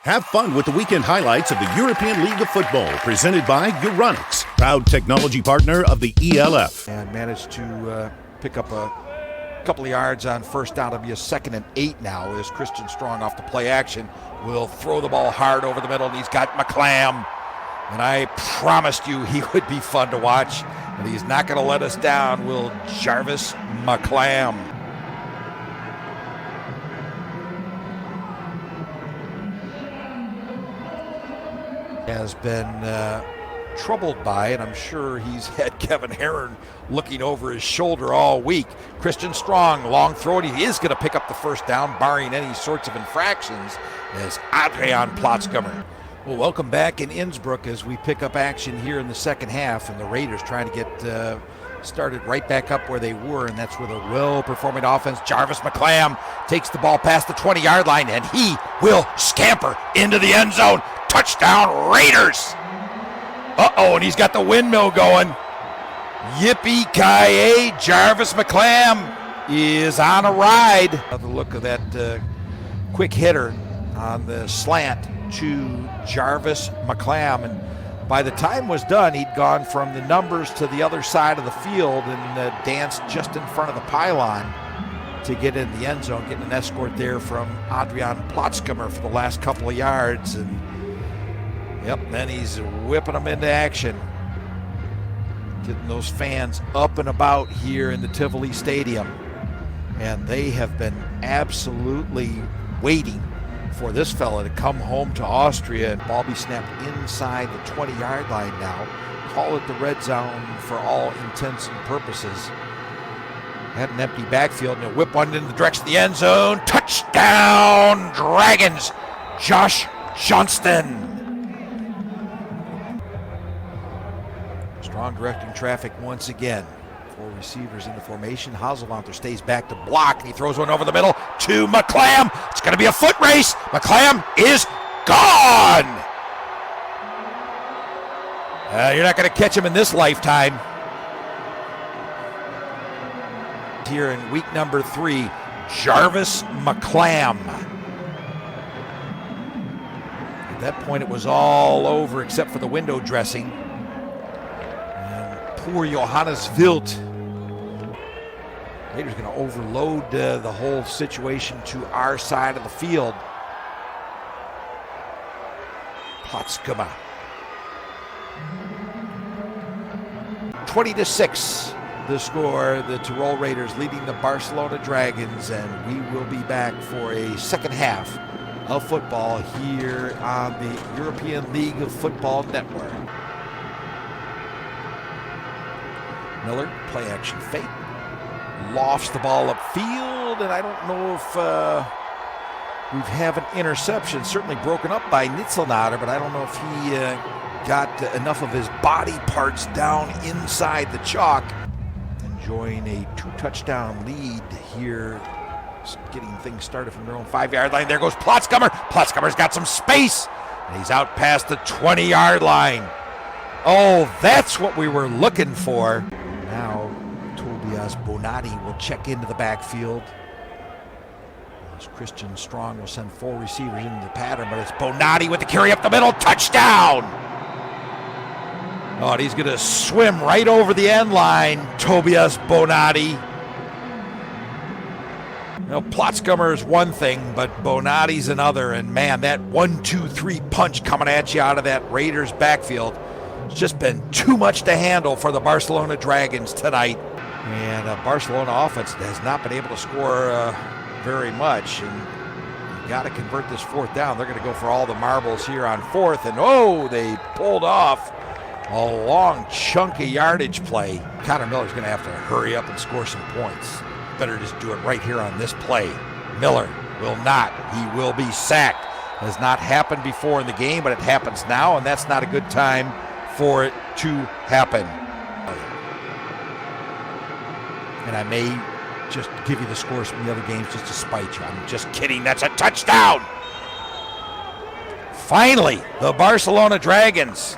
Have fun with the weekend highlights of the European League of Football, presented by Euronics, proud technology partner of the ELF. And managed to pick up a couple of yards on first down. It'll be a 2nd and 8 now as Christian Strong off the play action will throw the ball hard over the middle, and he's got McClam. And I promised you he would be fun to watch, and he's not going to let us down, will Jarvis McClam. Has been troubled by, and I'm sure he's had Kevin Herron looking over his shoulder all week. Christian Strong, long throw, and he is going to pick up the first down, barring any sorts of infractions, as Adrian Platzkummer. Well, welcome back in Innsbruck as we pick up action here in the second half, and the Raiders trying to get started right back up where they were, and that's with a well-performing offense. Jarvis McClam takes the ball past the 20-yard line, and he will scamper into the end zone. Touchdown, Raiders! And he's got the windmill going. Yippee-ki-yay, Jarvis McClam is on a ride. The look of that quick hitter on the slant to Jarvis McClam, and by the time was done, he'd gone from the numbers to the other side of the field and danced just in front of the pylon to get in the end zone, getting an escort there from Adrian Platzkummer for the last couple of yards. And then he's whipping them into action, getting those fans up and about here in the Tivoli Stadium. And they have been absolutely waiting for this fella to come home to Austria, and ball be snapped inside the 20-yard line now. Call it the red zone for all intents and purposes. Had an empty backfield, and he'll whip one in the direction of the end zone. Touchdown, Dragons! Josh Johnston. Strong directing traffic once again. 4 receivers in the formation. Hazelwanter stays back to block, and he throws one over the middle to McClam. It's going to be a foot race. McClam is gone. You're not going to catch him in this lifetime. Here in week number 3, Jarvis McClam. At that point, it was all over except for the window dressing. Poor Johannes Wild. Raiders going to overload the whole situation to our side of the field. Platzkummer. 20-6 the score. The Tirol Raiders leading the Barcelona Dragons, and we will be back for a second half of football here on the European League of Football Network. Miller, play action fake, lofts the ball upfield, and I don't know if we have an interception, certainly broken up by Nitzelnader, but I don't know if he got enough of his body parts down inside the chalk. Enjoying a 2-touchdown lead here, getting things started from their own 5-yard line. There goes Platzkummer. Platzkummer's got some space, and he's out past the 20-yard line. Oh, that's what we were looking for. Now, Tobias Bonatti will check into the backfield. As Christian Strong will send 4 receivers into the pattern, but it's Bonatti with the carry up the middle. Touchdown! Oh, and he's going to swim right over the end line, Tobias Bonatti. Platzkummer is one thing, but Bonatti's another. And man, that 1-2-3 punch coming at you out of that Raiders backfield. It's just been too much to handle for the Barcelona Dragons tonight. And Barcelona offense has not been able to score very much. And you got to convert this 4th down. They're going to go for all the marbles here on 4th. And they pulled off a long, chunky yardage play. Connor Miller's going to have to hurry up and score some points. Better just do it right here on this play. Miller will not. He will be sacked. Has not happened before in the game, but it happens now, and that's not a good time for it to happen. And I may just give you the scores from the other games just to spite you. I'm just kidding. That's a touchdown. Finally, the Barcelona Dragons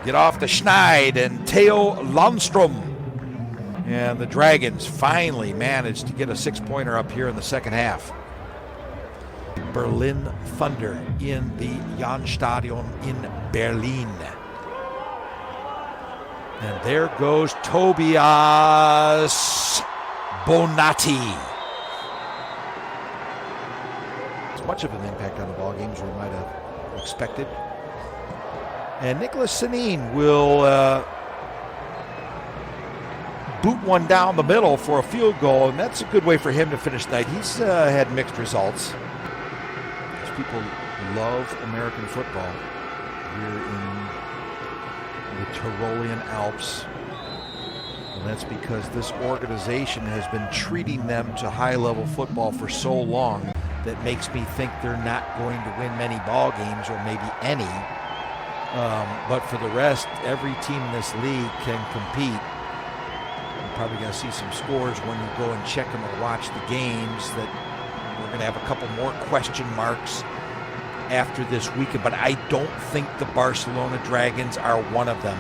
get off the Schneid and Theo Landstrom. And the Dragons finally managed to get a 6-pointer up here in the second half. Berlin Thunder in the Jan Stadion in Berlin. And there goes Tobias Bonatti. As much of an impact on the ball game as we might have expected. And Nicholas Sanin will boot one down the middle for a field goal, and that's a good way for him to finish tonight. He's had mixed results. As people love American football here in the Tyrolean Alps. And that's because this organization has been treating them to high-level football for so long that makes me think they're not going to win many ball games, or maybe any. But for the rest, every team in this league can compete. You're probably going to see some scores when you go and check them or watch the games, that we're going to have a couple more question marks after this weekend. But I don't think the Barcelona Dragons are one of them.